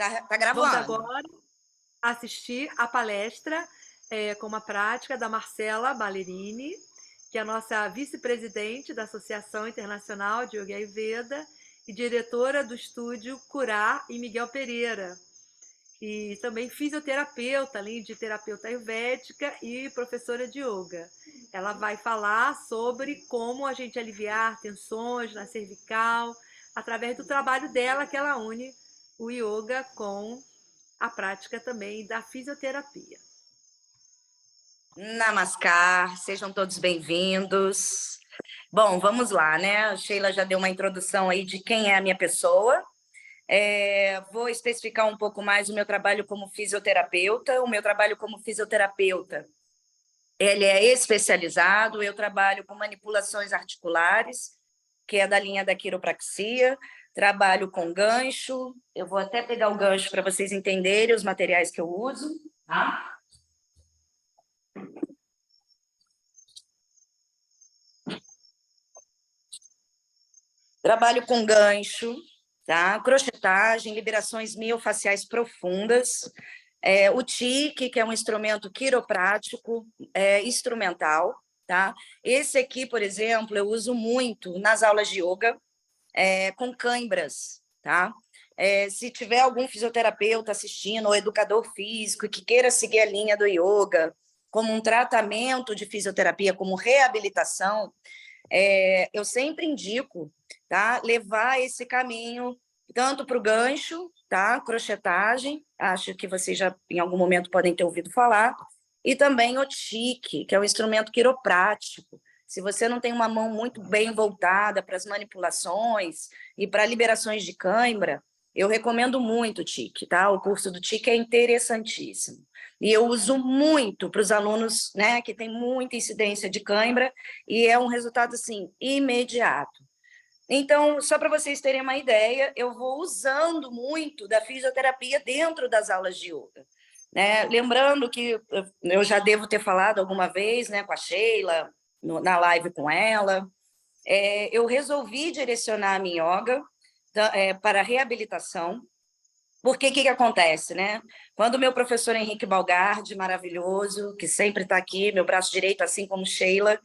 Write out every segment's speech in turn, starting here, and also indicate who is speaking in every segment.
Speaker 1: Tá
Speaker 2: Vamos
Speaker 1: gravando.
Speaker 2: agora assistir a palestra com uma prática da Marcela Ballerini, que é a nossa vice-presidente da Associação Internacional de Yoga Ayurveda e diretora do estúdio Curar, em Miguel Pereira. E também fisioterapeuta, além de terapeuta ayurvédica e professora de yoga. Ela vai falar sobre como a gente aliviar tensões na cervical, através do trabalho dela, que ela une o yoga com a prática também da fisioterapia.
Speaker 1: Namaskar, sejam todos bem-vindos. Bom, vamos lá, né? A Sheila já deu uma introdução aí de quem é a minha pessoa. Vou especificar um pouco mais o meu trabalho como fisioterapeuta. O meu trabalho como fisioterapeuta, ele é especializado, eu trabalho com manipulações articulares, que é da linha da quiropraxia, trabalho com gancho, eu vou até pegar o gancho para vocês entenderem os materiais que eu uso, tá? Trabalho com gancho, tá? Crochetagem, liberações miofaciais profundas, o TIC, que é um instrumento quiroprático, instrumental, tá? Esse aqui, por exemplo, eu uso muito nas aulas de yoga, com cãibras, tá? Se tiver algum fisioterapeuta assistindo, ou educador físico, que queira seguir a linha do yoga, como um tratamento de fisioterapia, como reabilitação, eu sempre indico, tá, levar esse caminho tanto para o gancho, tá, crochetagem, acho que vocês já em algum momento podem ter ouvido falar, e também o tique, que é um instrumento quiroprático. Se você não tem uma mão muito bem voltada para as manipulações e para liberações de cãibra, eu recomendo muito o tique, tá? O curso do tique é interessantíssimo. E eu uso muito para os alunos, né, que tem muita incidência de cãibra, e é um resultado, assim, imediato. Então, só para vocês terem uma ideia, eu vou usando muito da fisioterapia dentro das aulas de yoga, né? Lembrando que eu já devo ter falado alguma vez, né, com a Sheila, na live com ela, eu resolvi direcionar a minha yoga para a reabilitação, porque o que acontece, né? Quando o meu professor Henrique Balgardi, maravilhoso, que sempre está aqui, meu braço direito, assim como Sheila,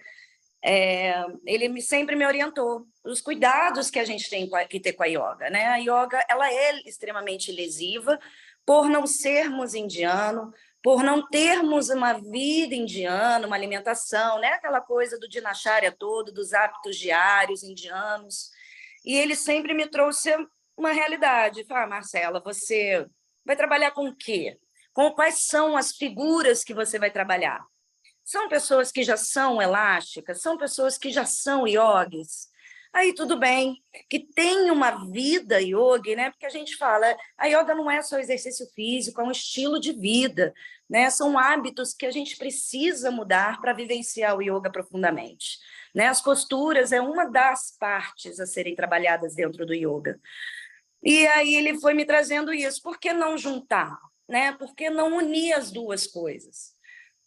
Speaker 1: ele sempre me orientou os cuidados que a gente tem que ter com a yoga, né? A yoga, ela é extremamente lesiva por não sermos indiano, por não termos uma vida indiana, uma alimentação, né? Aquela coisa do dinacharya todo, dos hábitos diários indianos. E ele sempre me trouxe uma realidade. Fala, Marcela, você vai trabalhar com o quê? Com quais são as figuras que você vai trabalhar? São pessoas que já são elásticas? São pessoas que já são yogis? Aí tudo bem, que tem uma vida yogi, né? Porque a gente fala, a yoga não é só exercício físico, é um estilo de vida, né? São hábitos que a gente precisa mudar para vivenciar o yoga profundamente, né? As posturas é uma das partes a serem trabalhadas dentro do yoga. E aí ele foi me trazendo isso, por que não juntar, né? Por que não unir as duas coisas?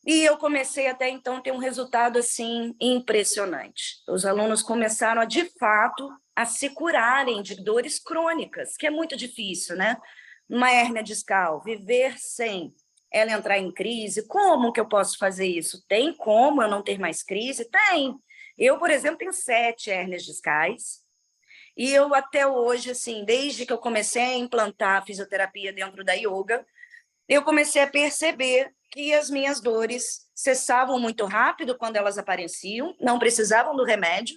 Speaker 1: E eu comecei até então a ter um resultado assim impressionante. Os alunos começaram a, de fato, a se curarem de dores crônicas, que é muito difícil, né? Uma hérnia discal, viver sem ela entrar em crise. Como que eu posso fazer isso? Tem como eu não ter mais crise? Tem. Eu, por exemplo, tenho 7 hérnias discais. E eu até hoje, assim, desde que eu comecei a implantar a fisioterapia dentro da yoga, eu comecei a perceber que as minhas dores cessavam muito rápido quando elas apareciam, não precisavam do remédio,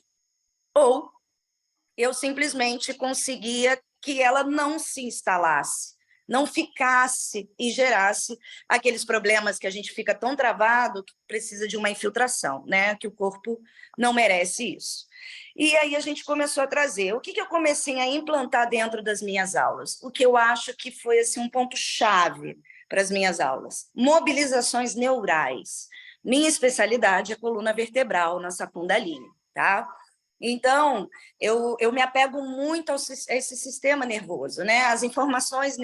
Speaker 1: ou eu simplesmente conseguia que ela não se instalasse, não ficasse e gerasse aqueles problemas que a gente fica tão travado que precisa de uma infiltração, né? Que o corpo não merece isso. E aí a gente começou a trazer. O que eu comecei a implantar dentro das minhas aulas? O que eu acho que foi assim, um ponto-chave para as minhas aulas. Mobilizações neurais. Minha especialidade é coluna vertebral, nossa Kundalini, tá? Então, eu me apego muito a esse sistema nervoso, né? As informações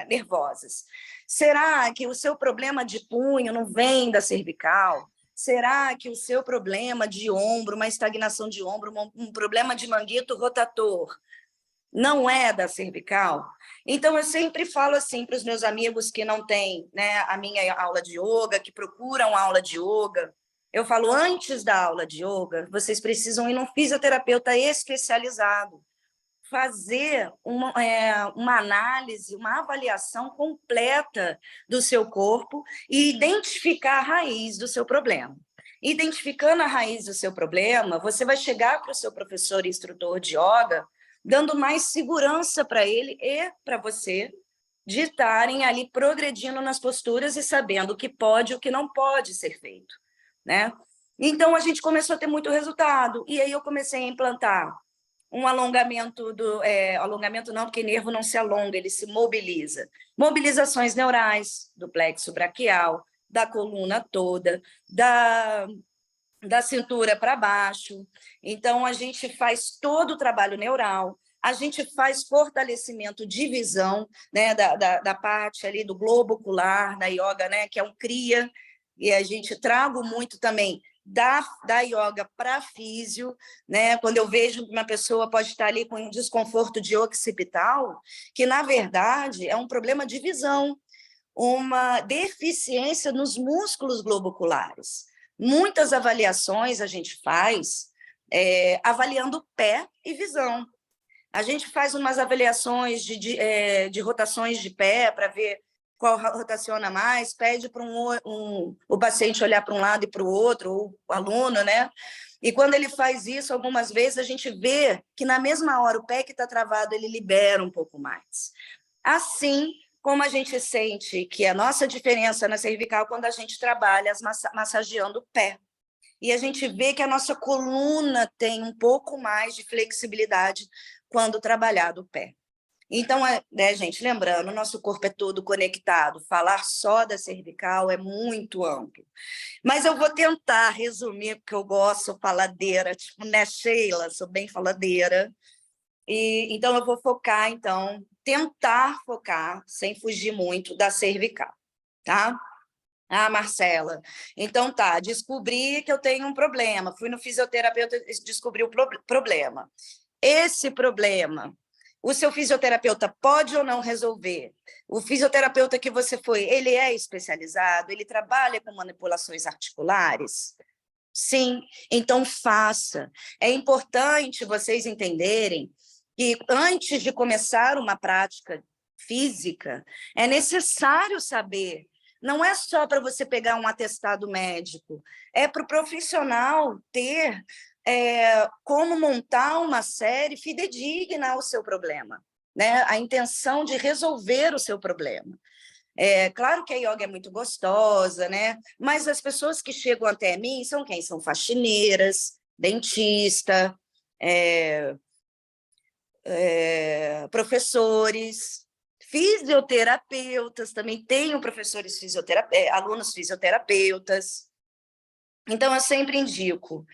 Speaker 1: nervosas. Será que o seu problema de punho não vem da cervical? Será que o seu problema de ombro, uma estagnação de ombro, um problema de manguito rotator, não é da cervical. Então, eu sempre falo assim para os meus amigos que não têm, né, a minha aula de yoga, que procuram aula de yoga, eu falo, antes da aula de yoga, vocês precisam ir num fisioterapeuta especializado, fazer uma análise, uma avaliação completa do seu corpo e identificar a raiz do seu problema. Identificando a raiz do seu problema, você vai chegar para o seu professor e instrutor de yoga dando mais segurança para ele e para você de estarem ali progredindo nas posturas e sabendo o que pode e o que não pode ser feito, né? Então, a gente começou a ter muito resultado, e aí eu comecei a implantar um alongamento alongamento não, porque nervo não se alonga, ele se mobiliza. Mobilizações neurais do plexo braquial, da coluna toda, da cintura para baixo. Então, a gente faz todo o trabalho neural, a gente faz fortalecimento de visão, né, da parte ali do globo ocular, da yoga, né, que é um cria, e a gente trago muito também da yoga para físio, né? Quando eu vejo que uma pessoa pode estar ali com um desconforto de occipital, que, na verdade, é um problema de visão, uma deficiência nos músculos globoculares. Muitas avaliações a gente faz avaliando pé e visão. A gente faz umas avaliações de rotações de pé para ver qual rotaciona mais, pede para o paciente olhar para um lado e para o outro, ou o aluno, né? E quando ele faz isso, algumas vezes a gente vê que na mesma hora o pé que está travado, ele libera um pouco mais. Assim como a gente sente que a nossa diferença na cervical quando a gente trabalha massageando o pé. E a gente vê que a nossa coluna tem um pouco mais de flexibilidade quando trabalhado o pé. Então, né, gente, lembrando, o nosso corpo é todo conectado, falar só da cervical é muito amplo. Mas eu vou tentar resumir, porque eu gosto, sou faladeira, tipo, né, Sheila, sou bem faladeira. Então, eu vou focar, tentar focar, sem fugir muito, da cervical, tá? Ah, Marcela, então tá, descobri que eu tenho um problema, fui no fisioterapeuta e descobri o problema. Esse problema, o seu fisioterapeuta pode ou não resolver? O fisioterapeuta que você foi, ele é especializado? Ele trabalha com manipulações articulares? Sim, então faça. É importante vocês entenderem que antes de começar uma prática física, é necessário saber. Não é só para você pegar um atestado médico, é para o profissional ter como montar uma série fidedigna ao seu problema, né? A intenção de resolver o seu problema. Claro que a yoga é muito gostosa, né? Mas as pessoas que chegam até mim são quem? São faxineiras, dentista, professores, fisioterapeutas, também tenho professores alunos fisioterapeutas. Então, eu sempre indico.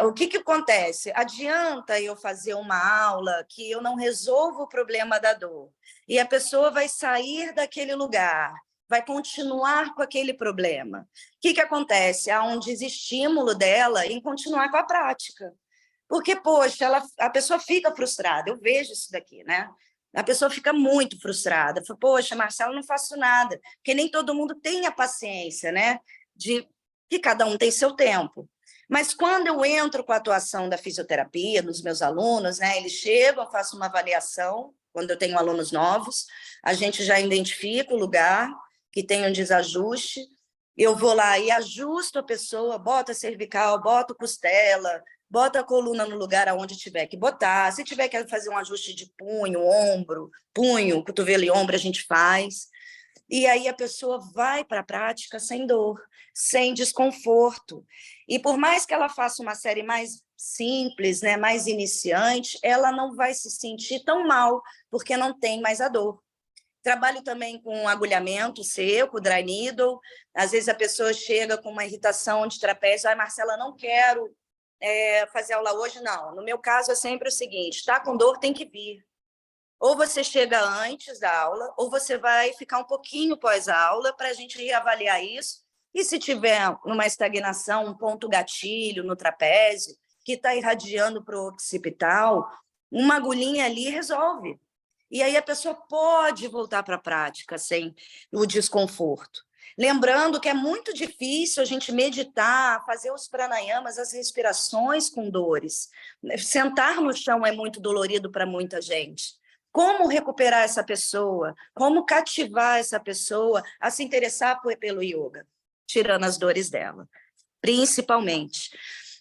Speaker 1: O que acontece? Adianta eu fazer uma aula que eu não resolvo o problema da dor, e a pessoa vai sair daquele lugar, vai continuar com aquele problema. O que acontece? Há um desestímulo dela em continuar com a prática. Porque, poxa, a pessoa fica frustrada, eu vejo isso daqui, né? A pessoa fica muito frustrada. Fala, poxa, Marcelo, não faço nada. Porque nem todo mundo tem a paciência, né? Que cada um tem seu tempo. Mas quando eu entro com a atuação da fisioterapia, dos meus alunos, né? Eles chegam, eu faço uma avaliação, quando eu tenho alunos novos, a gente já identifica o lugar que tem um desajuste, eu vou lá e ajusto a pessoa, boto a cervical, boto costela, bota a coluna no lugar aonde tiver que botar. Se tiver que fazer um ajuste de punho, ombro, punho, cotovelo e ombro, a gente faz. E aí a pessoa vai para a prática sem dor, sem desconforto. E por mais que ela faça uma série mais simples, né, mais iniciante, ela não vai se sentir tão mal, porque não tem mais a dor. Trabalho também com agulhamento seco, dry needle. Às vezes a pessoa chega com uma irritação de trapézio, Marcela, não quero fazer aula hoje, não. No meu caso, é sempre o seguinte, está com dor, tem que vir. Ou você chega antes da aula, ou você vai ficar um pouquinho pós-aula para a gente reavaliar isso. E se tiver uma estagnação, um ponto gatilho no trapézio, que está irradiando para o occipital, Uma agulhinha ali resolve. E aí a pessoa pode voltar para a prática sem o desconforto. Lembrando que é muito difícil a gente meditar, fazer os pranayamas, as respirações com dores. Sentar no chão é muito dolorido para muita gente. Como recuperar essa pessoa? Como cativar essa pessoa a se interessar pelo yoga? Tirando as dores dela, principalmente.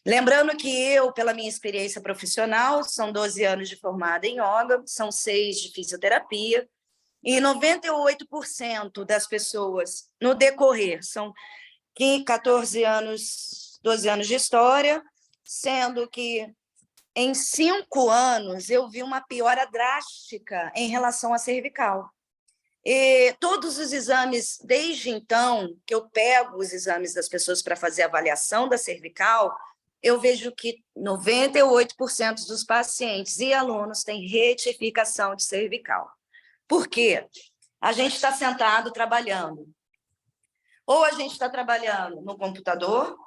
Speaker 1: Lembrando que eu, pela minha experiência profissional, são 12 anos de formada em yoga, são 6 de fisioterapia, e 98% das pessoas, no decorrer, são 14 anos, 12 anos de história, sendo que em 5 anos eu vi uma piora drástica em relação à cervical. E todos os exames, desde então, que eu pego os exames das pessoas para fazer a avaliação da cervical, eu vejo que 98% dos pacientes e alunos têm retificação de cervical. Por quê? A gente está sentado trabalhando. Ou a gente está trabalhando no computador,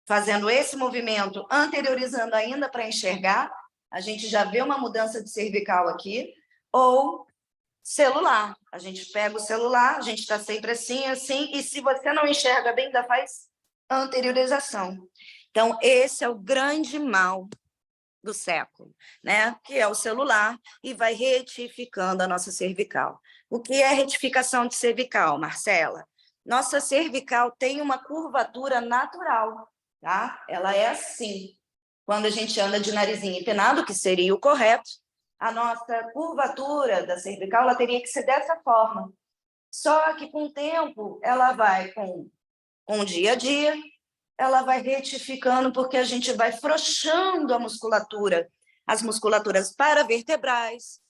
Speaker 1: fazendo esse movimento, anteriorizando ainda para enxergar, a gente já vê uma mudança de cervical aqui, ou celular. A gente pega o celular, a gente está sempre assim, assim, e se você não enxerga bem, ainda faz anteriorização. Então, esse é o grande mal do século, né? Que é o celular, e vai retificando a nossa cervical. O que é retificação de cervical, Marcela? Nossa cervical tem uma curvatura natural, tá? Ela é assim. Quando a gente anda de narizinho empinado, que seria o correto, a nossa curvatura da cervical ela teria que ser dessa forma. Só que com o tempo, ela vai com o dia a dia, ela vai retificando, porque a gente vai frouxando a musculatura, as musculaturas paravertebrais,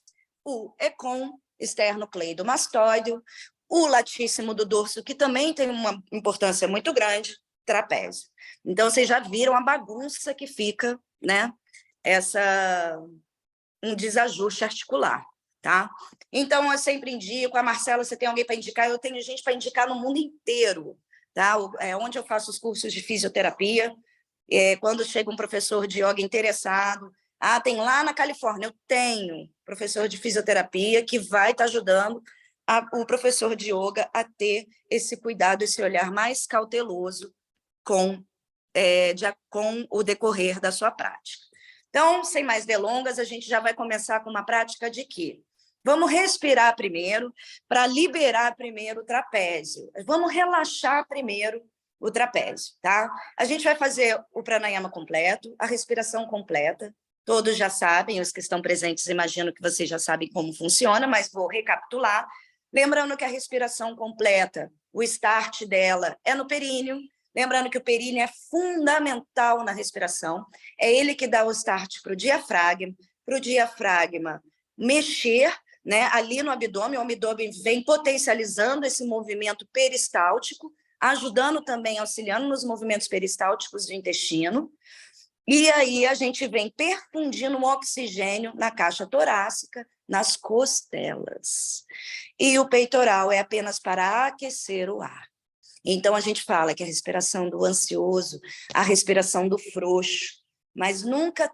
Speaker 1: o ECOM, esternocleidomastoideo, o latíssimo do dorso, que também tem uma importância muito grande, trapézio. Então, vocês já viram a bagunça que fica, né? Um desajuste articular, tá? Então, eu sempre indico, a Marcela, você tem alguém para indicar? Eu tenho gente para indicar no mundo inteiro, tá? Onde eu faço os cursos de fisioterapia, quando chega um professor de yoga interessado, tem lá na Califórnia, eu tenho professor de fisioterapia que vai estar ajudando o professor de yoga a ter esse cuidado, esse olhar mais cauteloso com o decorrer da sua prática. Então, sem mais delongas, a gente já vai começar com uma prática de quê? Vamos respirar primeiro, para liberar primeiro o trapézio. Vamos relaxar primeiro o trapézio, tá? A gente vai fazer o pranayama completo, a respiração completa. Todos já sabem, os que estão presentes, imagino que vocês já sabem como funciona, mas vou recapitular. Lembrando que a respiração completa, o start dela é no períneo. Lembrando que o períneo é fundamental na respiração. É ele que dá o start para o diafragma mexer, né, ali no abdômen. O abdômen vem potencializando esse movimento peristáltico, ajudando também, auxiliando nos movimentos peristálticos do intestino. E aí a gente vem perfundindo o oxigênio na caixa torácica, nas costelas. E o peitoral é apenas para aquecer o ar. Então, a gente fala que a respiração do ansioso, a respiração do frouxo, mas nunca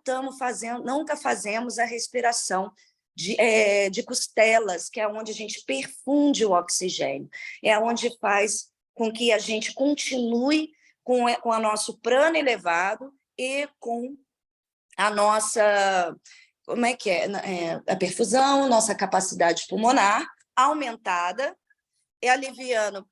Speaker 1: fazemos a respiração de costelas, que é onde a gente perfunde o oxigênio, é onde faz com que a gente continue com o nosso prana elevado e com a nossa, a perfusão, nossa capacidade pulmonar aumentada, aliviando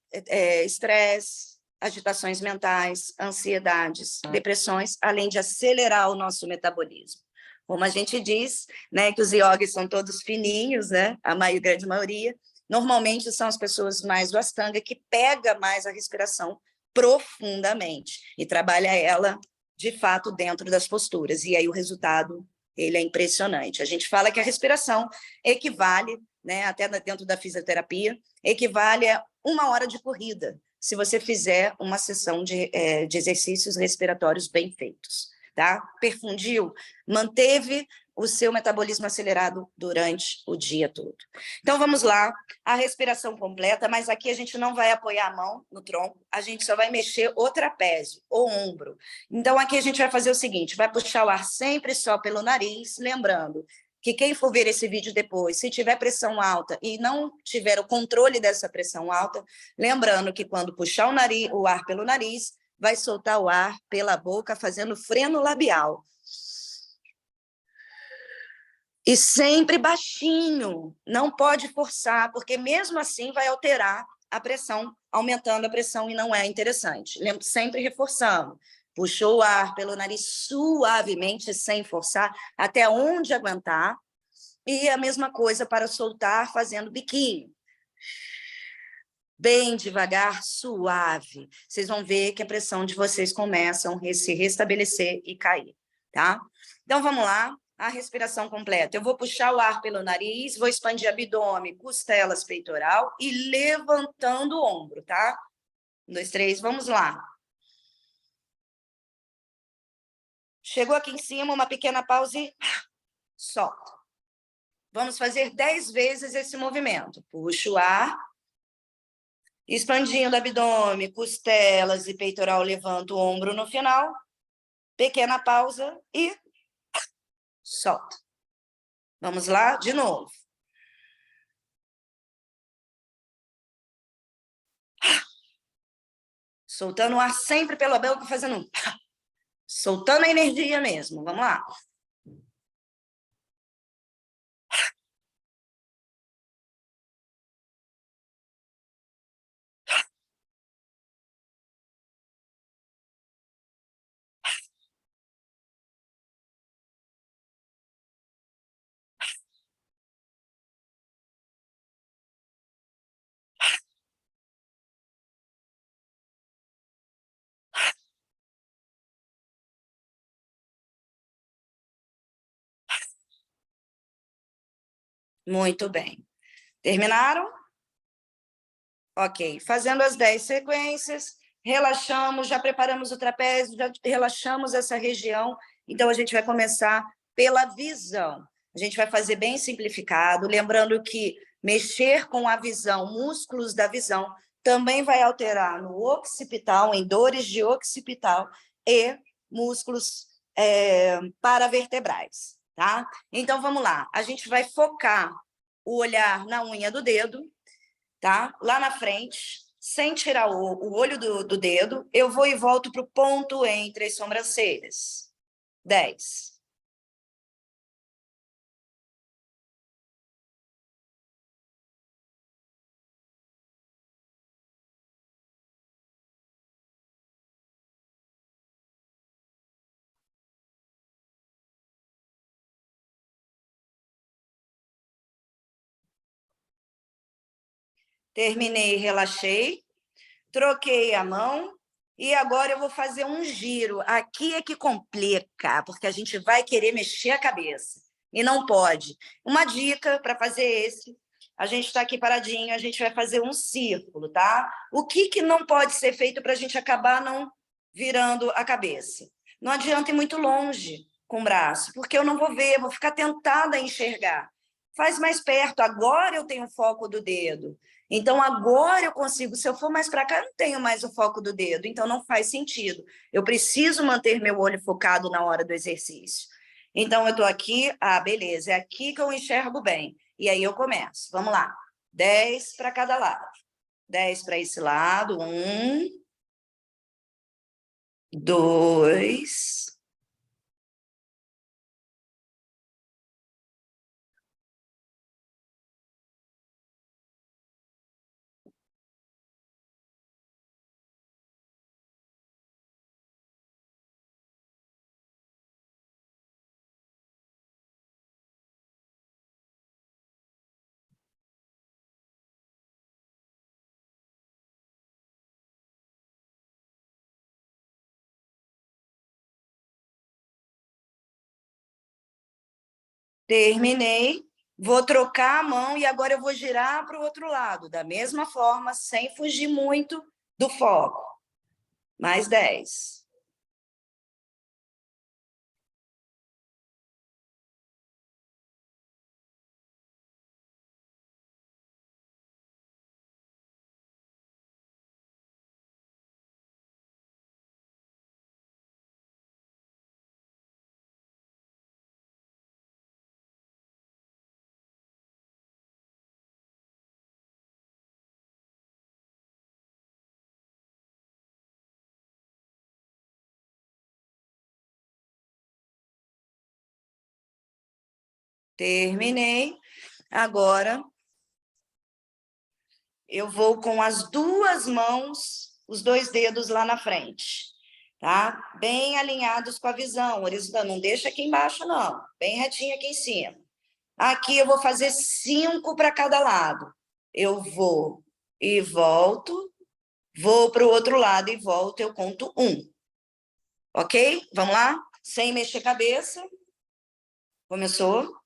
Speaker 1: estresse, agitações mentais, ansiedades, depressões, além de acelerar o nosso metabolismo. Como a gente diz, né, que os yogis são todos fininhos, né, grande maioria, normalmente são as pessoas mais do Ashtanga que pega mais a respiração profundamente e trabalha ela, de fato, dentro das posturas. E aí o resultado ele é impressionante. A gente fala que a respiração equivale, né, até dentro da fisioterapia, equivale a 1 hora de corrida, se você fizer uma sessão de exercícios respiratórios bem feitos. Tá? Perfundiu, manteve o seu metabolismo acelerado durante o dia todo. Então, vamos lá, a respiração completa, mas aqui a gente não vai apoiar a mão no tronco, a gente só vai mexer o trapézio, o ombro. Então, aqui a gente vai fazer o seguinte, vai puxar o ar sempre só pelo nariz, lembrando que quem for ver esse vídeo depois, se tiver pressão alta e não tiver o controle dessa pressão alta, lembrando que quando puxar o ar pelo nariz, vai soltar o ar pela boca, fazendo freno labial. E sempre baixinho, não pode forçar, porque mesmo assim vai alterar a pressão, aumentando a pressão, e não é interessante. Sempre reforçando. Puxou o ar pelo nariz suavemente, sem forçar, até onde aguentar. E a mesma coisa para soltar, fazendo biquinho. Bem devagar, suave. Vocês vão ver que a pressão de vocês começa a se restabelecer e cair, tá? Então, vamos lá. A respiração completa. Eu vou puxar o ar pelo nariz, vou expandir abdômen, costelas, peitoral e levantando o ombro, tá? 1, 2, 3, vamos lá. Chegou aqui em cima, uma pequena pausa e solta. Vamos fazer 10 vezes esse movimento. Puxa o ar, expandindo abdômen, costelas e peitoral, levanta o ombro no final. Pequena pausa e solta. Vamos lá, de novo. Soltando o ar sempre pela boca, fazendo um... Soltando a energia mesmo. Vamos lá. Muito bem. Terminaram? Ok. Fazendo as 10 sequências, relaxamos, já preparamos o trapézio, já relaxamos essa região. Então, a gente vai começar pela visão. A gente vai fazer bem simplificado, lembrando que mexer com a visão, músculos da visão, também vai alterar no occipital, em dores de occipital e músculos paravertebrais, tá? Então, vamos lá. A gente vai focar o olhar na unha do dedo, tá? Lá na frente, sem tirar o olho do dedo, eu vou e volto para o ponto entre as sobrancelhas. 10. Terminei, relaxei, troquei a mão e agora eu vou fazer um giro. Aqui é que complica, porque a gente vai querer mexer a cabeça e não pode. Uma dica para fazer esse, a gente está aqui paradinho, a gente vai fazer um círculo, tá? O que não pode ser feito para a gente acabar não virando a cabeça? Não adianta ir muito longe com o braço, porque eu não vou ver, vou ficar tentada a enxergar. Faz mais perto, agora eu tenho foco do dedo. Então, agora eu consigo, se eu for mais para cá, eu não tenho mais o foco do dedo, então não faz sentido. Eu preciso manter meu olho focado na hora do exercício. Então, eu estou aqui, beleza, é aqui que eu enxergo bem. E aí eu começo, vamos lá. 10 para cada lado. 10 para esse lado, 1, 2... Terminei, vou trocar a mão e agora eu vou girar para o outro lado, da mesma forma, sem fugir muito do foco. Mais 10. Terminei. Agora, eu vou com as duas mãos, os dois dedos lá na frente, tá? Bem alinhados com a visão, horizontal. Não deixa aqui embaixo, não. Bem retinho aqui em cima. Aqui eu vou fazer 5 para cada lado. Eu vou e volto, vou para o outro lado e volto, eu conto 1. Ok? Vamos lá? Sem mexer a cabeça. Começou?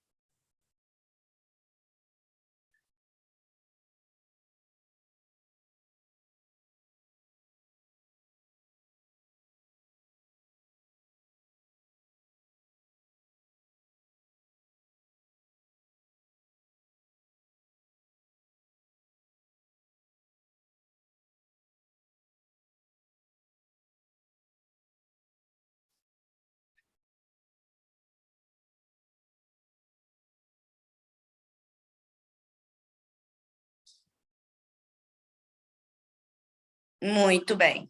Speaker 1: Muito bem.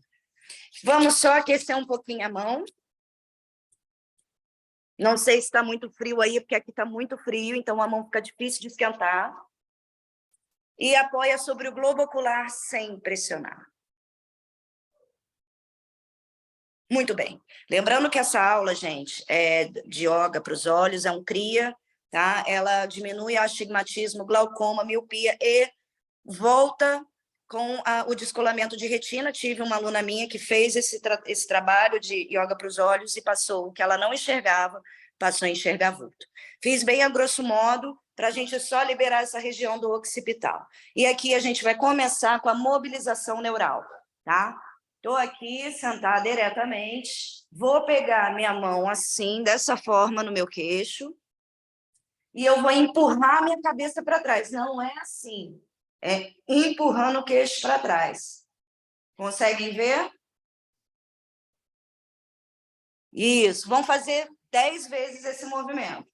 Speaker 1: Vamos só aquecer um pouquinho a mão. Não sei se está muito frio aí, porque aqui está muito frio, então a mão fica difícil de esquentar. E apoia sobre o globo ocular sem pressionar. Muito bem. Lembrando que essa aula, gente, de yoga para os olhos, é um CRIA, tá? Ela diminui astigmatismo, glaucoma, miopia e volta com o descolamento de retina. Tive uma aluna minha que fez esse trabalho de yoga para os olhos e passou o que ela não enxergava, passou a enxergar vulto. Fiz bem a grosso modo, para a gente só liberar essa região do occipital. E aqui a gente vai começar com a mobilização neural, tá? Estou aqui sentada diretamente, vou pegar minha mão assim, dessa forma, no meu queixo, e eu vou empurrar minha cabeça para trás. Não é assim, é empurrando o queixo para trás. Conseguem ver? Isso, vamos fazer 10 vezes esse movimento.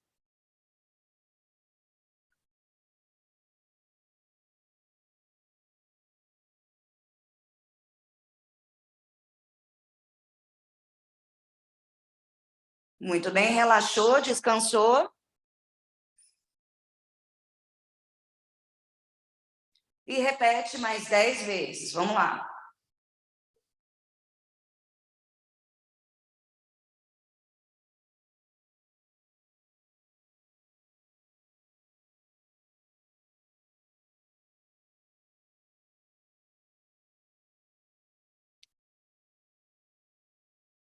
Speaker 1: Muito bem, relaxou, descansou. E repete mais 10 vezes. Vamos lá.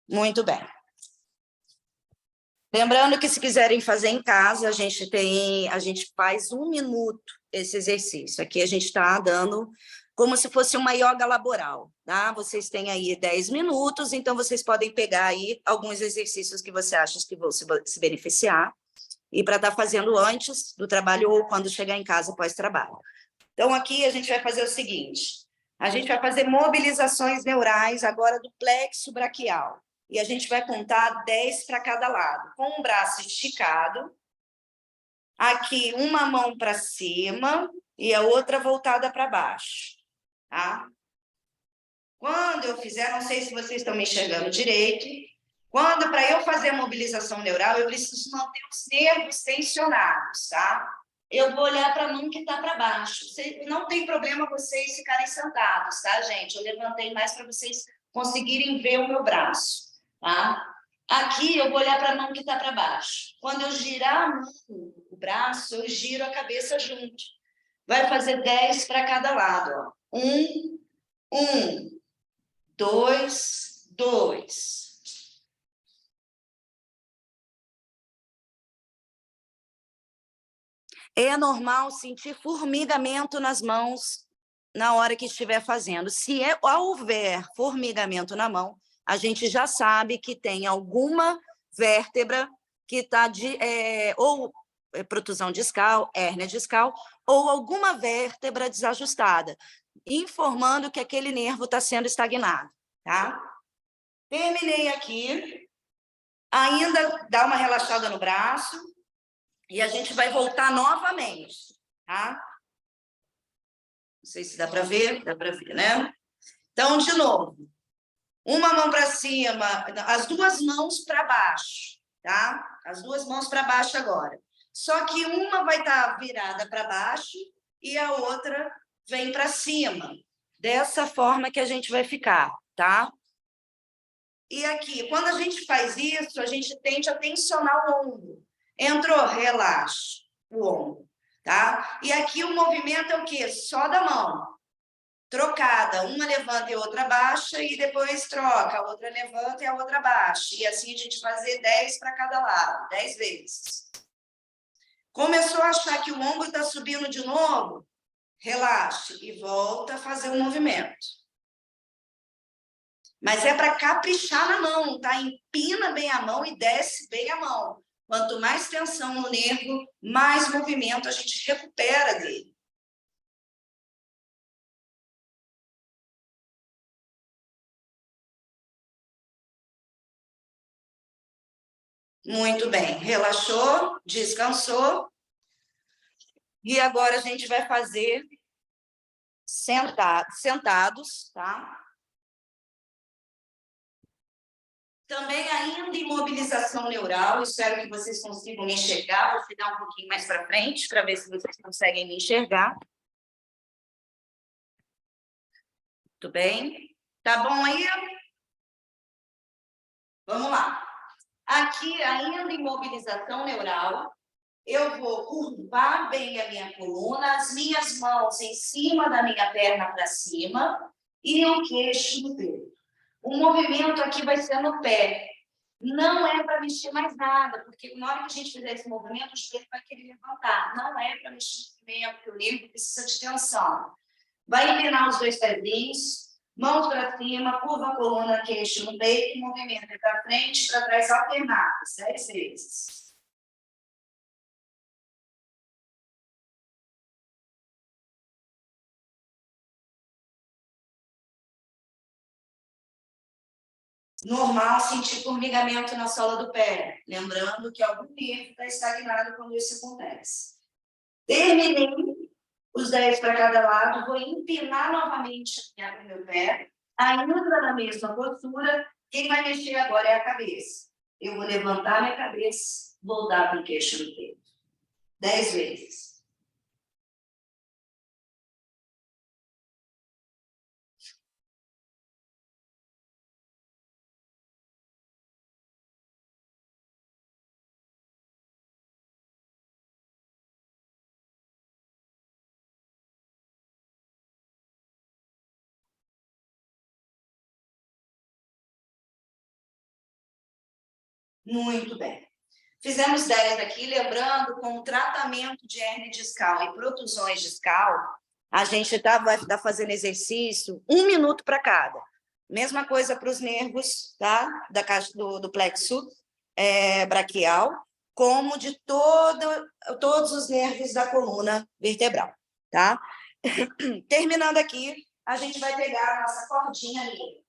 Speaker 1: Muito bem. Lembrando que se quiserem fazer em casa, a gente faz 1 minuto esse exercício. Aqui a gente está dando como se fosse uma yoga laboral, tá? Vocês têm aí 10 minutos, então vocês podem pegar aí alguns exercícios que você acha que vão se beneficiar e para estar fazendo antes do trabalho ou quando chegar em casa pós-trabalho. Então, aqui a gente vai fazer o seguinte, a gente vai fazer mobilizações neurais agora do plexo braquial. E a gente vai contar 10 para cada lado, com o braço esticado. Aqui, uma mão para cima e a outra voltada para baixo, tá? Quando eu fizer, não sei se vocês estão me enxergando direito, para eu fazer a mobilização neural, eu preciso manter os nervos tensionados, tá? Eu vou olhar para a mão que está para baixo. Não tem problema vocês ficarem sentados, tá, gente? Eu levantei mais para vocês conseguirem ver o meu braço. Tá? Aqui eu vou olhar para a mão que está para baixo. Quando eu girar a mão, o braço, eu giro a cabeça junto. Vai fazer 10 para cada lado. 1, 2, 2. É normal sentir formigamento nas mãos na hora que estiver fazendo. Se houver formigamento na mão, a gente já sabe que tem alguma vértebra que está ou protusão discal, hérnia discal, ou alguma vértebra desajustada, informando que aquele nervo está sendo estagnado, tá? Terminei aqui, ainda dá uma relaxada no braço, e a gente vai voltar novamente, tá? Não sei se dá para ver, né? Então, de novo. Uma mão para cima, as duas mãos para baixo, tá? As duas mãos para baixo agora. só que uma vai estar virada para baixo e a outra vem para cima. Dessa forma que a gente vai ficar, tá? E aqui, quando a gente faz isso, a gente tende a tensionar o ombro. Entrou, relaxa o ombro, tá? E aqui o movimento é o quê? Só da mão. Trocada, uma levanta e outra baixa, e depois troca, a outra levanta e a outra baixa. E assim a gente fazer 10 para cada lado, 10 vezes. Começou a achar que o ombro está subindo de novo? Relaxe e volta a fazer o movimento. Mas é para caprichar na mão, tá? Empina bem a mão e desce bem a mão. Quanto mais tensão no nervo, mais movimento a gente recupera dele. Muito bem. Relaxou, descansou. E agora a gente vai fazer sentados, tá? Também ainda imobilização neural, espero que vocês consigam me enxergar, vou virar um pouquinho mais para frente, para ver se vocês conseguem me enxergar. Tudo bem? Tá bom aí? Vamos lá. Aqui, ainda imobilização neural, eu vou curvar bem a minha coluna, as minhas mãos em cima da minha perna para cima e o queixo no peito. O movimento aqui vai ser no pé. Não é para mexer mais nada, porque na hora que a gente fizer esse movimento, o joelho vai querer levantar. Não é para mexer no movimento, porque o nervo precisa de tensão. Vai empinar os dois pezinhos, mãos para cima, curva a coluna, queixo no peito, movimento é para frente e para trás alternado, 10 vezes. Normal sentir formigamento na sola do pé, lembrando que algum nervo está estagnado quando isso acontece. Terminei os 10 para cada lado, vou empinar novamente o meu pé, ainda na mesma postura, quem vai mexer agora é a cabeça. Eu vou levantar minha cabeça, voltar para o queixo no peito. 10 vezes. Muito bem. Fizemos 10 aqui, lembrando, com o tratamento de hernia discal e protusões discal, a gente vai estar fazendo exercício 1 minuto para cada. Mesma coisa para os nervos, tá? Do plexo braquial, como de todos os nervos da coluna vertebral, tá? Terminando aqui, a gente vai pegar a nossa cordinha ali.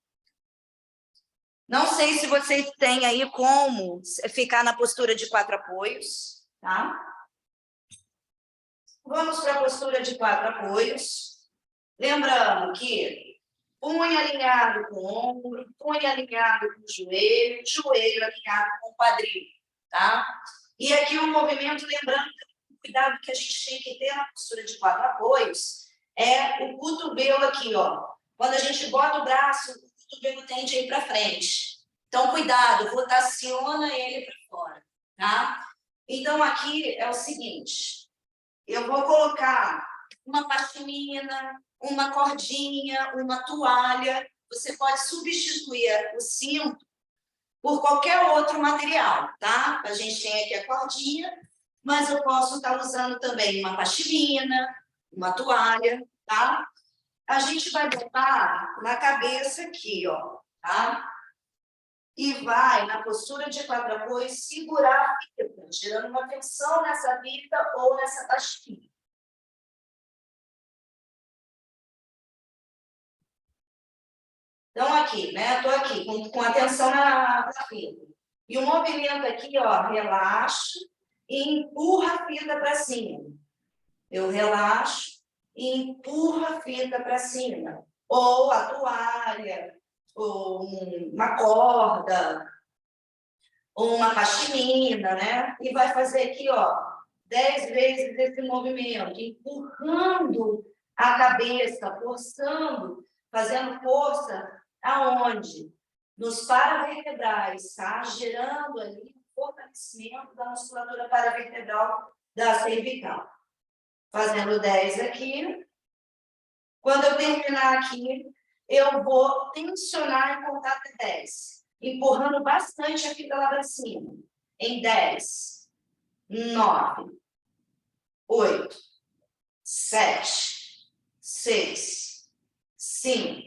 Speaker 1: Não sei se vocês têm aí como ficar na postura de 4 apoios, tá? Vamos para a postura de 4 apoios. Lembrando que punho alinhado com o ombro, punho alinhado com o joelho, joelho alinhado com o quadril, tá? E aqui o movimento, lembrando, o cuidado que a gente tem que ter na postura de 4 apoios é o cotovelo aqui, ó. Quando a gente bota o braço, o cotovelo tende a ir para frente. Então, cuidado, rotaciona ele para fora, tá? Então, aqui é o seguinte, eu vou colocar uma pashmina, uma cordinha, uma toalha, você pode substituir o cinto por qualquer outro material, tá? A gente tem aqui a cordinha, mas eu posso estar usando também uma pashmina, uma toalha, tá? A gente vai botar na cabeça aqui, ó, tá? E vai, na postura de 4 apoios, segurar a fita, gerando uma tensão nessa fita ou nessa pashmina. Então, aqui, né? Estou aqui, com atenção na fita. E o movimento aqui, ó, relaxo e empurra a fita para cima. Eu relaxo e empurro a fita para cima. Ou a toalha, ou uma corda, ou uma pashmina, né? E vai fazer aqui, ó, 10 vezes esse movimento, empurrando a cabeça, forçando, fazendo força aonde? Nos paravertebrais, tá? Gerando ali o fortalecimento da musculatura paravertebral da cervical. Fazendo 10 aqui. Quando eu terminar aqui, eu vou tensionar e contar até 10, empurrando bastante a fibra lá para cima. Em 10, 9, 8, 7, 6, 5,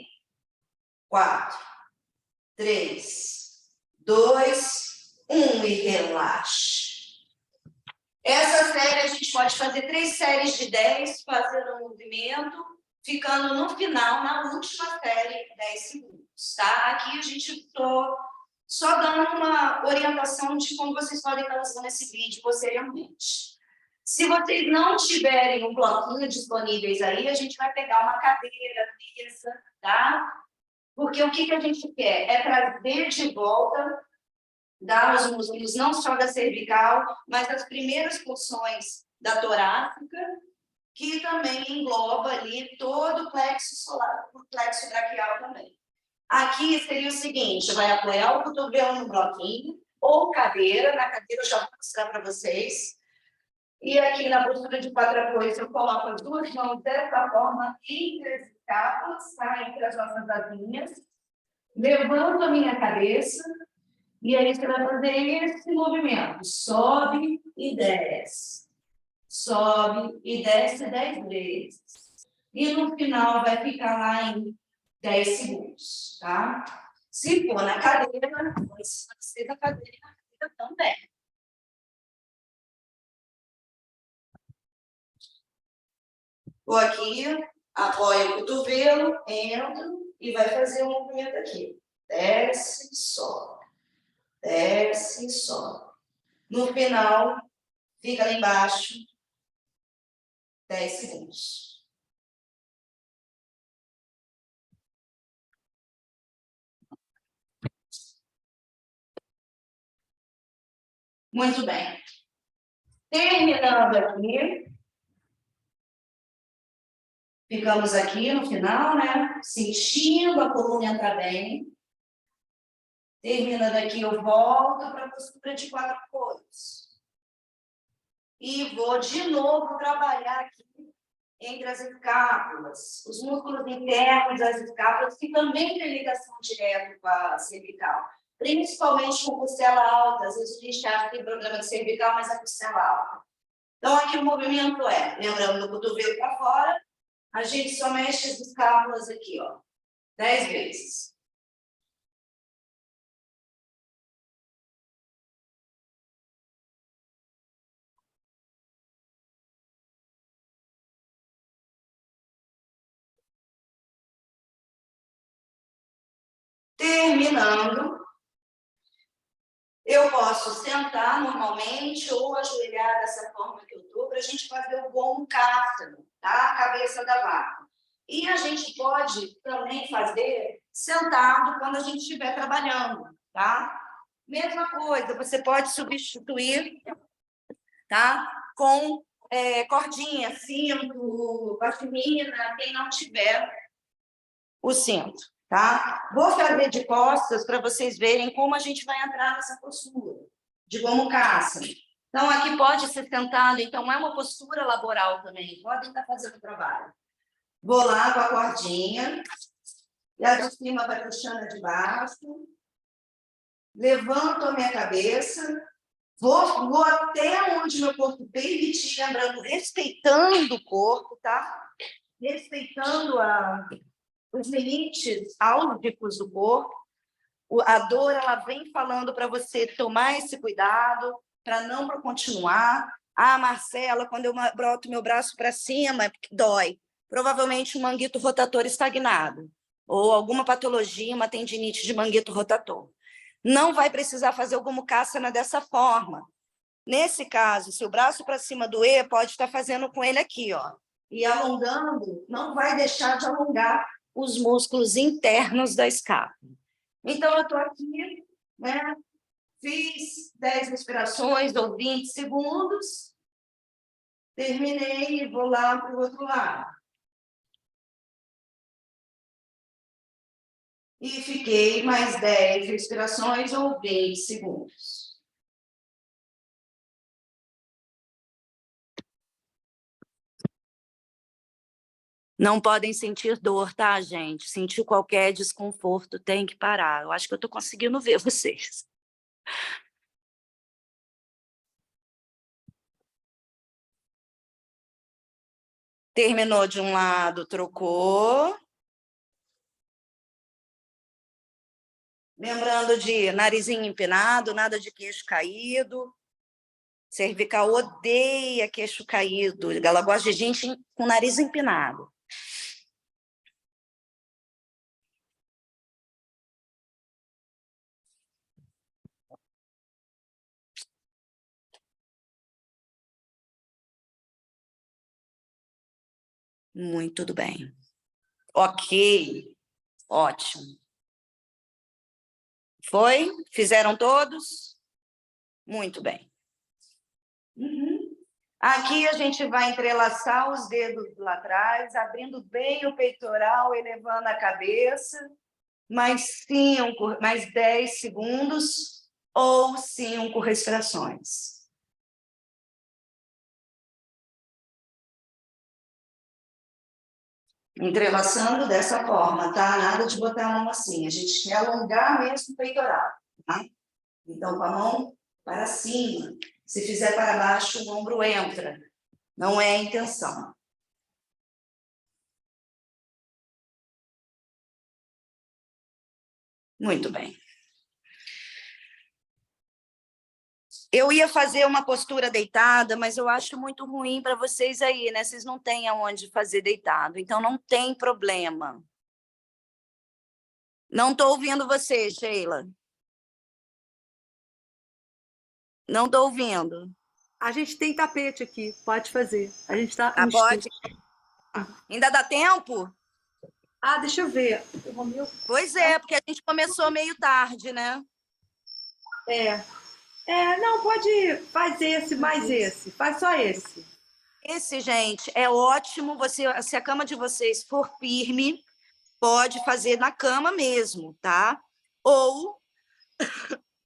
Speaker 1: 4, 3, 2, 1 e relaxe. Essa série a gente pode fazer 3 séries de 10, fazendo um movimento, ficando no final, na última série, 10 segundos, tá? Aqui a gente estou só dando uma orientação de como vocês podem estar usando esse vídeo posteriormente. Se vocês não tiverem um bloquinho disponíveis aí, a gente vai pegar uma cadeira, mesa, tá? Porque o que a gente quer é trazer de volta os músculos não só da cervical, mas das primeiras porções da torácica, que também engloba ali todo o plexo solar, o plexo braquial também. Aqui seria o seguinte, vai apoiar o cotovelo no bloquinho, ou cadeira, na cadeira eu já vou mostrar para vocês. E aqui na postura de 4 apoios, eu coloco as duas mãos dessa forma entre as escápulas, tá? Entre as nossas asinhas. Levanto a minha cabeça, e aí você vai fazer esse movimento. Sobe e desce. Sobe e desce 10 vezes. E no final vai ficar lá em 10 segundos, tá? Se for na cadeira, pode ser na cadeira também. Vou aqui, apoio o cotovelo, entro e vai fazer um movimento aqui. Desce, sobe. Desce, sobe. No final, fica lá embaixo 10 segundos. Muito bem. Terminando aqui, ficamos aqui no final, né? Sentindo a coluna entrar bem. Terminando aqui, eu volto para a postura de 4 apoios. E vou de novo trabalhar aqui entre as escápulas, os músculos internos das escápulas, que também têm ligação direta com a cervical, principalmente com costela alta. Às vezes a gente acha que tem problema de cervical, mas é costela alta. Então, aqui o movimento é, lembrando do cotovelo para fora, a gente só mexe as escápulas aqui, ó, 10 vezes. Terminando, eu posso sentar normalmente ou ajoelhar dessa forma que eu estou, para a gente fazer o gomukhasana, tá? A cabeça da vaca. E a gente pode também fazer sentado quando a gente estiver trabalhando, tá? Mesma coisa, você pode substituir, tá? Com cordinha, cinto, pashmina, quem não tiver o cinto. Tá? Vou fazer de costas para vocês verem como a gente vai entrar nessa postura de gomukhasana. Então, aqui pode ser sentado, então é uma postura laboral também, podem estar fazendo o trabalho. Vou lá com a cordinha, e a de cima vai puxando a de baixo, levanto a minha cabeça, vou até onde meu corpo permitir, lembrando, respeitando o corpo, tá? Respeitando os limites áudicos do corpo. A dor, ela vem falando para você tomar esse cuidado, para não continuar. Ah, Marcela, quando eu boto meu braço para cima, dói. Provavelmente um manguito rotator estagnado, ou alguma patologia, uma tendinite de manguito rotator. Não vai precisar fazer o gomukhasana dessa forma. Nesse caso, se o braço para cima doer, pode estar fazendo com ele aqui, ó. E alongando, não vai deixar de alongar os músculos internos da escápula. Então, eu estou aqui, né? Fiz 10 respirações ou 20 segundos, Terminei e vou lá para o outro lado. E fiquei mais 10 respirações ou 20 segundos. Não podem sentir dor, tá, gente? Sentir qualquer desconforto, tem que parar. Eu acho que eu estou conseguindo ver vocês. Terminou de um lado, trocou. Lembrando de narizinho empinado, nada de queixo caído. Cervical odeia queixo caído. Ela gosta de gente com nariz empinado. Muito bem. Ok. Ótimo. Foi? Fizeram todos? Muito bem. Aqui a gente vai entrelaçar os dedos lá atrás, abrindo bem o peitoral, elevando a cabeça. Mais 5, mais 10 segundos ou 5 respirações. Entrelaçando dessa forma, tá? Nada de botar a mão assim. A gente quer alongar mesmo o peitoral, tá? Então, com a mão para cima. Se fizer para baixo, o ombro entra. Não é a intenção. Muito bem. Eu ia fazer uma postura deitada, mas eu acho muito ruim para vocês aí, né? Vocês não têm aonde fazer deitado, então não tem problema. Não estou ouvindo você, Sheila. Não estou ouvindo.
Speaker 2: A gente tem tapete aqui, pode fazer. A gente está.
Speaker 1: Pode? Ainda dá tempo?
Speaker 2: Ah, deixa eu ver.
Speaker 1: Pois é, porque a gente começou meio tarde, né?
Speaker 2: Não, pode. Faz esse, mais esse. Faz só esse.
Speaker 1: Esse, gente, é ótimo. Se a cama de vocês for firme, pode fazer na cama mesmo, tá? Ou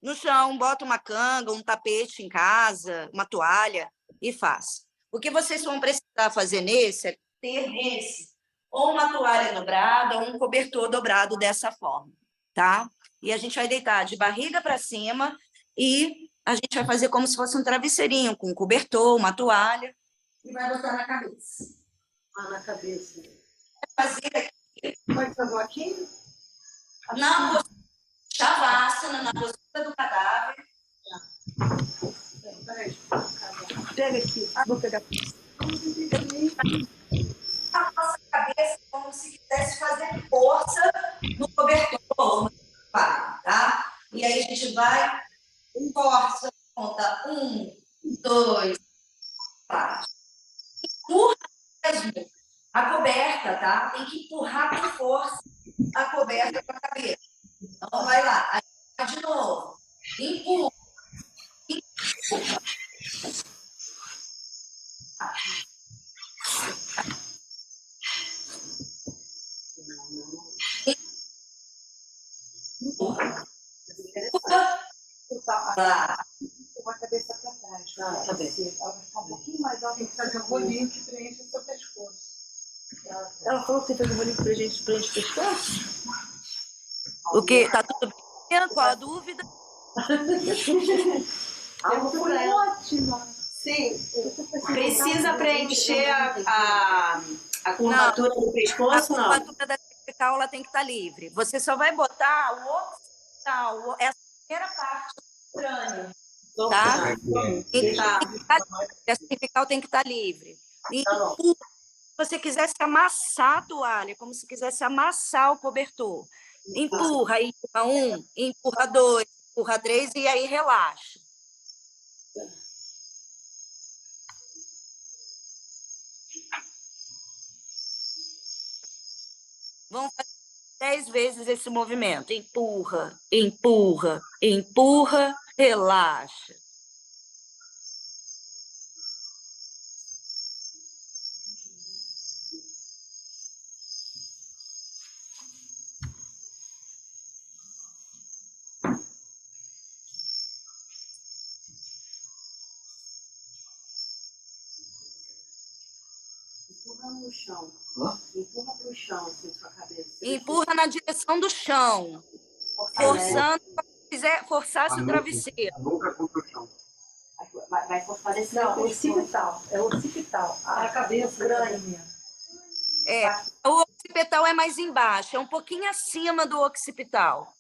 Speaker 1: no chão, bota uma canga, um tapete em casa, uma toalha e faz. O que vocês vão precisar fazer nesse é ter nesse ou uma toalha dobrada ou um cobertor dobrado dessa forma, tá? E a gente vai deitar de barriga para cima e a gente vai fazer como se fosse um travesseirinho, com um cobertor, uma toalha, e vai botar na cabeça.
Speaker 2: Na cabeça.
Speaker 1: Fazer aqui.
Speaker 2: Pode fazer aqui?
Speaker 1: Na postura Shavasana, na postura do cadáver.
Speaker 2: Pega aqui. Vou pegar.
Speaker 1: A nossa cabeça como se quisesse fazer força no cobertor, tá? E aí a gente vai com força, conta 1, 2, 4. Empurra mesmo a coberta, tá? Tem que empurrar com força a coberta com a cabeça. Então vai lá, aí vai de novo. Empurra. Empurra.
Speaker 2: Com a cabeça para trás. Tá bem. Ela vai ficar um pouquinho mais alta. Tem que fazer um bolinho que preenche o seu pescoço. Ela falou que tem que fazer um bolinho que preenche o pescoço?
Speaker 1: O quê? Tá tudo bem? Qual a dúvida?
Speaker 2: Foi ótima. Sim.
Speaker 3: Precisa preencher a curvatura do pescoço, não?
Speaker 1: A curvatura da cervical ela tem que estar livre. Você só vai botar o occipital, essa primeira parte do crânio, tá? A cervical tem que estar livre. E se você quisesse amassar a toalha, como se quisesse amassar o cobertor, empurra 1, empurra 2, empurra 3 e aí relaxa. Vamos fazer 10 vezes esse movimento. Empurra, empurra, empurra, relaxa.
Speaker 3: empurrando no chão.
Speaker 4: Hã?
Speaker 3: Empurra para o chão, assim, sua cabeça.
Speaker 1: Empurra na direção do chão, forçando, se quiser, forçasse o travesseiro.
Speaker 4: A nuca contra o chão.
Speaker 3: Vai fortalecer
Speaker 2: Não,
Speaker 3: o pescoço.
Speaker 2: occipital. É occipital. A cabeça, o crânio mesmo.
Speaker 1: O occipital é mais embaixo, é um pouquinho acima do occipital.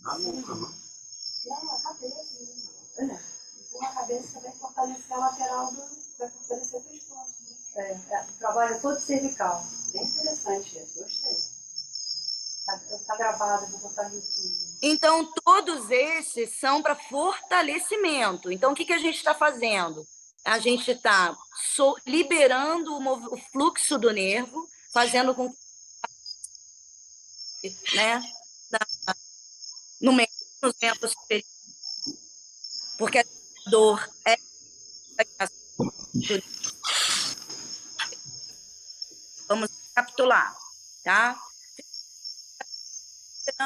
Speaker 4: A nuca, não?
Speaker 3: Não, a cabeça. Empurra a cabeça, você vai fortalecer a lateral vai fortalecer o pescoço.
Speaker 2: O trabalho todo cervical.
Speaker 3: Bem interessante isso, gostei.
Speaker 2: Tá gravado, vou botar no YouTube.
Speaker 1: Então, todos esses são para fortalecimento. Então, o que a gente está fazendo? A gente está liberando o fluxo do nervo, fazendo com que, né, no meio dos membros superiores, porque a dor é vamos recapitular, tá?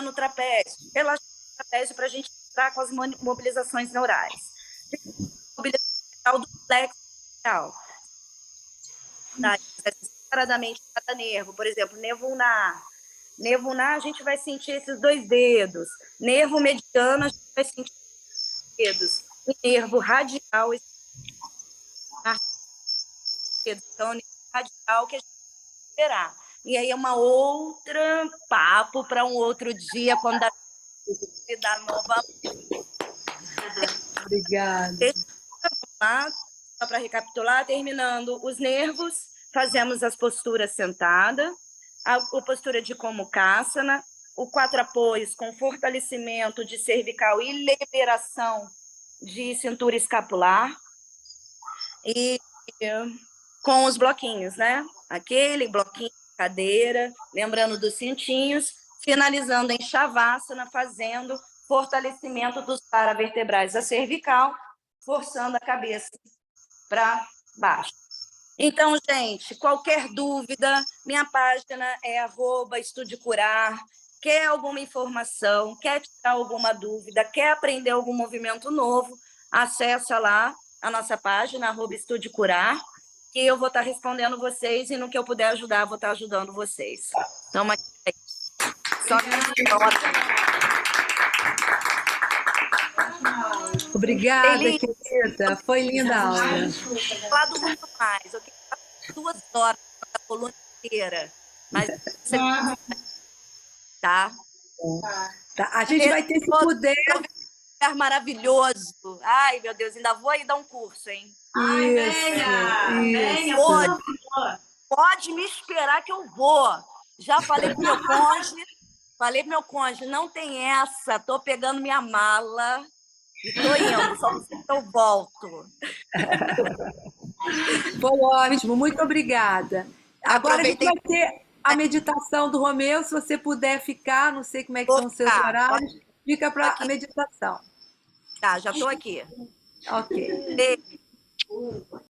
Speaker 1: No trapézio, relaxando o trapézio para a gente entrar com as mobilizações neurais. Mobilização do plexo facial. Separadamente cada nervo, por exemplo, nervo ulnar. Nervo ulnar, a gente vai sentir esses 2 dedos. Nervo mediano, a gente vai sentir os dedos. O nervo radial, então, o nervo radial que a gente vai esperar. E aí é uma outra papo para um outro dia, quando dá nova.
Speaker 2: Obrigada.
Speaker 1: Só para recapitular, terminando os nervos, fazemos as posturas sentada, a postura de Gomukhasana, o 4 apoios com fortalecimento de cervical e liberação de cintura escapular, e com os bloquinhos, né? Aquele bloquinho de cadeira, lembrando dos cintinhos, finalizando em Shavasana, fazendo fortalecimento dos paravertebrais da cervical, forçando a cabeça para baixo. Então, gente, qualquer dúvida, minha página é @estudecurar. Quer alguma informação, quer tirar alguma dúvida, quer aprender algum movimento novo, acessa lá a nossa página, @estudecurar, que eu vou estar respondendo vocês e no que eu puder ajudar, vou estar ajudando vocês. Então, aqui. Só que
Speaker 2: Obrigada, querida. Foi linda a aula.
Speaker 1: falado muito mais. Eu quero falar 2 horas da coluna inteira. Mas tá?
Speaker 2: Tá, a gente vai ter, se puder.
Speaker 1: Lugar maravilhoso. Ai, meu Deus, ainda vou aí dar um curso, hein?
Speaker 3: Ai, venha,
Speaker 1: Pode me esperar que eu vou. Já falei pro meu cônjuge, não tem essa, tô pegando minha mala e tô indo, só não sei se eu volto.
Speaker 2: Foi ótimo, muito obrigada. Agora a gente
Speaker 1: Aproveitei.
Speaker 2: vai ter a meditação do Romeu, se você puder ficar, não sei como é que são os seus horários, fica para a meditação.
Speaker 1: Tá, já estou aqui.
Speaker 2: Ok.